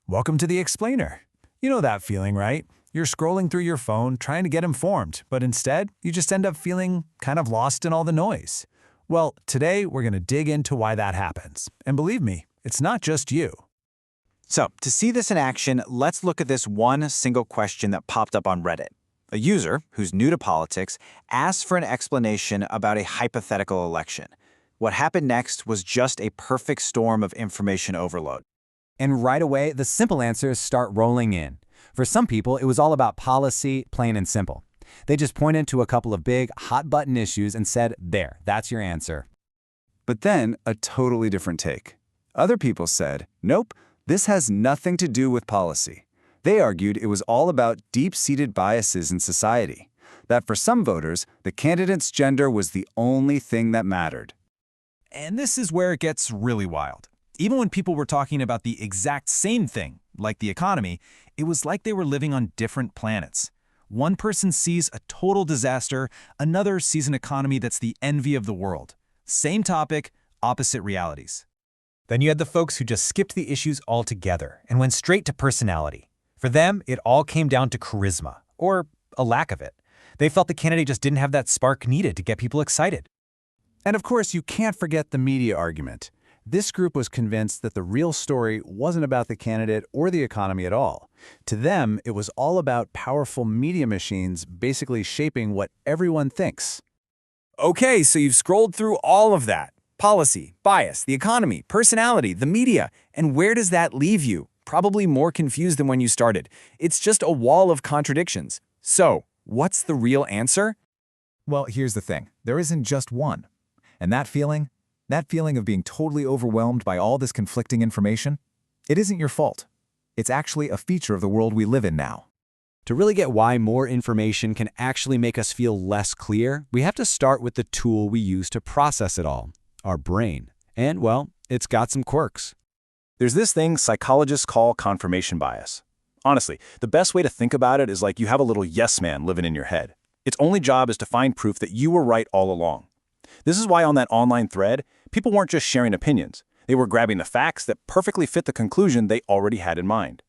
Welcome to the Explainer. You know that feeling, right? You're scrolling through your phone trying to get informed, but instead, you just end up feeling kind of lost in all the noise. Well, today we're going to dig into why that happens. And believe me, it's not just you. So, to see this in action, let's look at this one single question that popped up on Reddit. A user, who's new to politics, asked for an explanation about a hypothetical election. What happened next was just a perfect storm of information overload. And right away, the simple answers start rolling in. For some people, it was all about policy, plain and simple. They just pointed to a couple of big, hot-button issues and said, there, that's your answer. But then, a totally different take. Other people said, nope, this has nothing to do with policy. They argued it was all about deep-seated biases in society, that for some voters, the candidate's gender was the only thing that mattered. And this is where it gets really wild. Even when people were talking about the exact same thing, like the economy, it was like they were living on different planets. One person sees a total disaster, another sees an economy that's the envy of the world. Same topic, opposite realities. Then you had the folks who just skipped the issues altogether and went straight to personality. For them, it all came down to charisma, or a lack of it. They felt the candidate just didn't have that spark needed to get people excited. And of course, you can't forget the media argument. This group was convinced that the real story wasn't about the candidate or the economy at all. To them, it was all about powerful media machines basically shaping what everyone thinks. Okay, so you've scrolled through all of that. Policy, bias, the economy, personality, the media. And where does that leave you? Probably more confused than when you started. It's just a wall of contradictions. So, what's the real answer? Well, here's the thing. There isn't just one. And that feeling of being totally overwhelmed by all this conflicting information, it isn't your fault. It's actually a feature of the world we live in now. To really get why more information can actually make us feel less clear, we have to start with the tool we use to process it all, our brain. And, well, it's got some quirks. There's this thing psychologists call confirmation bias. Honestly, the best way to think about it is like you have a little yes man living in your head. Its only job is to find proof that you were right all along. This is why on that online thread, people weren't just sharing opinions. They were grabbing the facts that perfectly fit the conclusion they already had in mind.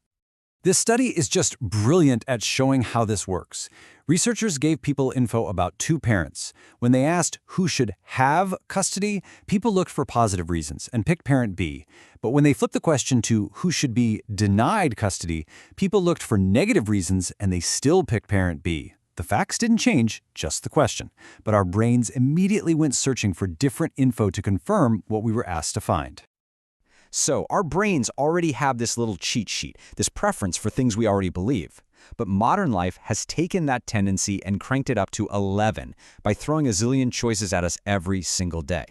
This study is just brilliant at showing how this works. Researchers gave people info about two parents. When they asked who should have custody, people looked for positive reasons and picked parent B. But when they flipped the question to who should be denied custody, people looked for negative reasons and they still picked parent B. The facts didn't change, just the question. But our brains immediately went searching for different info to confirm what we were asked to find. So, our brains already have this little cheat sheet, this preference for things we already believe. But modern life has taken that tendency and cranked it up to 11 by throwing a zillion choices at us every single day.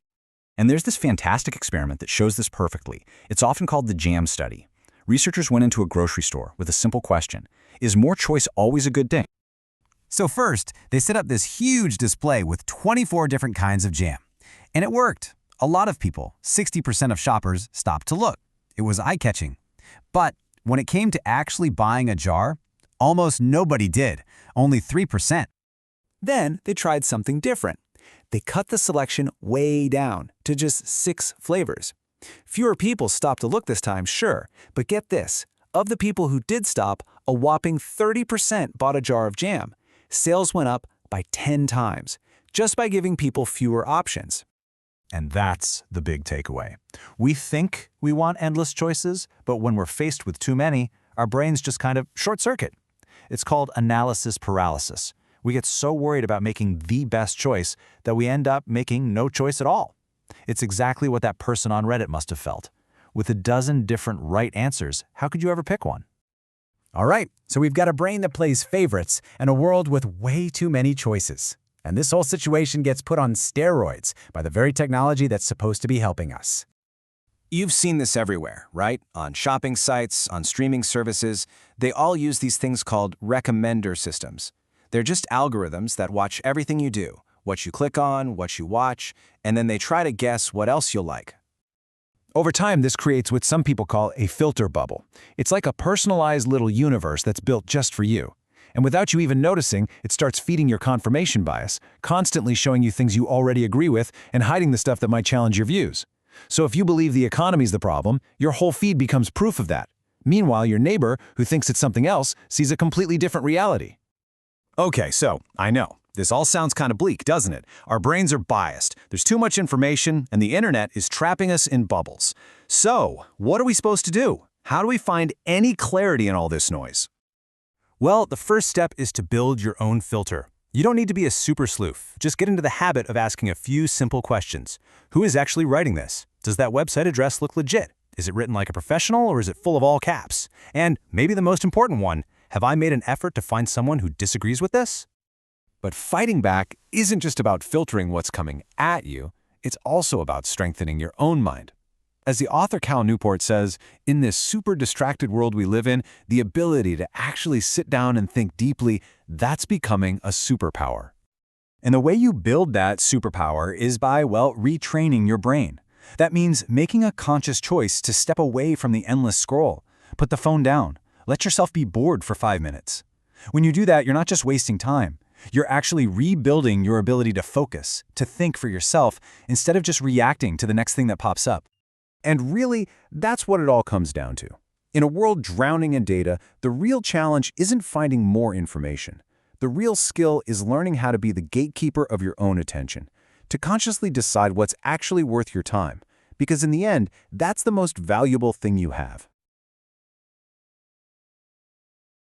And there's this fantastic experiment that shows this perfectly. It's often called the jam study. Researchers went into a grocery store with a simple question: is more choice always a good thing? So first, they set up this huge display with 24 different kinds of jam. And it worked. A lot of people, 60% of shoppers, stopped to look. It was eye-catching. But when it came to actually buying a jar, almost nobody did, only 3%. Then they tried something different. They cut the selection way down to just 6 flavors. Fewer people stopped to look this time, sure, but get this. Of the people who did stop, a whopping 30% bought a jar of jam. Sales went up by 10 times, just by giving people fewer options. And that's the big takeaway. We think we want endless choices, but when we're faced with too many, our brains just kind of short-circuit. It's called analysis paralysis. We get so worried about making the best choice that we end up making no choice at all. It's exactly what that person on Reddit must have felt. With a dozen different right answers, how could you ever pick one? All right, so we've got a brain that plays favorites and a world with way too many choices. And this whole situation gets put on steroids by the very technology that's supposed to be helping us. You've seen this everywhere, right? On shopping sites, on streaming services, they all use these things called recommender systems. They're just algorithms that watch everything you do, what you click on, what you watch, and then they try to guess what else you'll like. Over time, this creates what some people call a filter bubble. It's like a personalized little universe that's built just for you. And without you even noticing, it starts feeding your confirmation bias, constantly showing you things you already agree with and hiding the stuff that might challenge your views. So if you believe the economy's the problem, your whole feed becomes proof of that. Meanwhile, your neighbor, who thinks it's something else, sees a completely different reality. Okay, so, I know. This all sounds kind of bleak, doesn't it? Our brains are biased, there's too much information, and the internet is trapping us in bubbles. So, what are we supposed to do? How do we find any clarity in all this noise? Well, the first step is to build your own filter. You don't need to be a super sleuth. Just get into the habit of asking a few simple questions. Who is actually writing this? Does that website address look legit? Is it written like a professional or is it full of all caps? And maybe the most important one, have I made an effort to find someone who disagrees with this? But fighting back isn't just about filtering what's coming at you, it's also about strengthening your own mind. As the author Cal Newport says, in this super distracted world we live in, the ability to actually sit down and think deeply, that's becoming a superpower. And the way you build that superpower is by, well, retraining your brain. That means making a conscious choice to step away from the endless scroll. Put the phone down. Let yourself be bored for 5 minutes. When you do that, you're not just wasting time. You're actually rebuilding your ability to focus, to think for yourself, instead of just reacting to the next thing that pops up. And really, that's what it all comes down to. In a world drowning in data, the real challenge isn't finding more information. The real skill is learning how to be the gatekeeper of your own attention, to consciously decide what's actually worth your time, because in the end, that's the most valuable thing you have.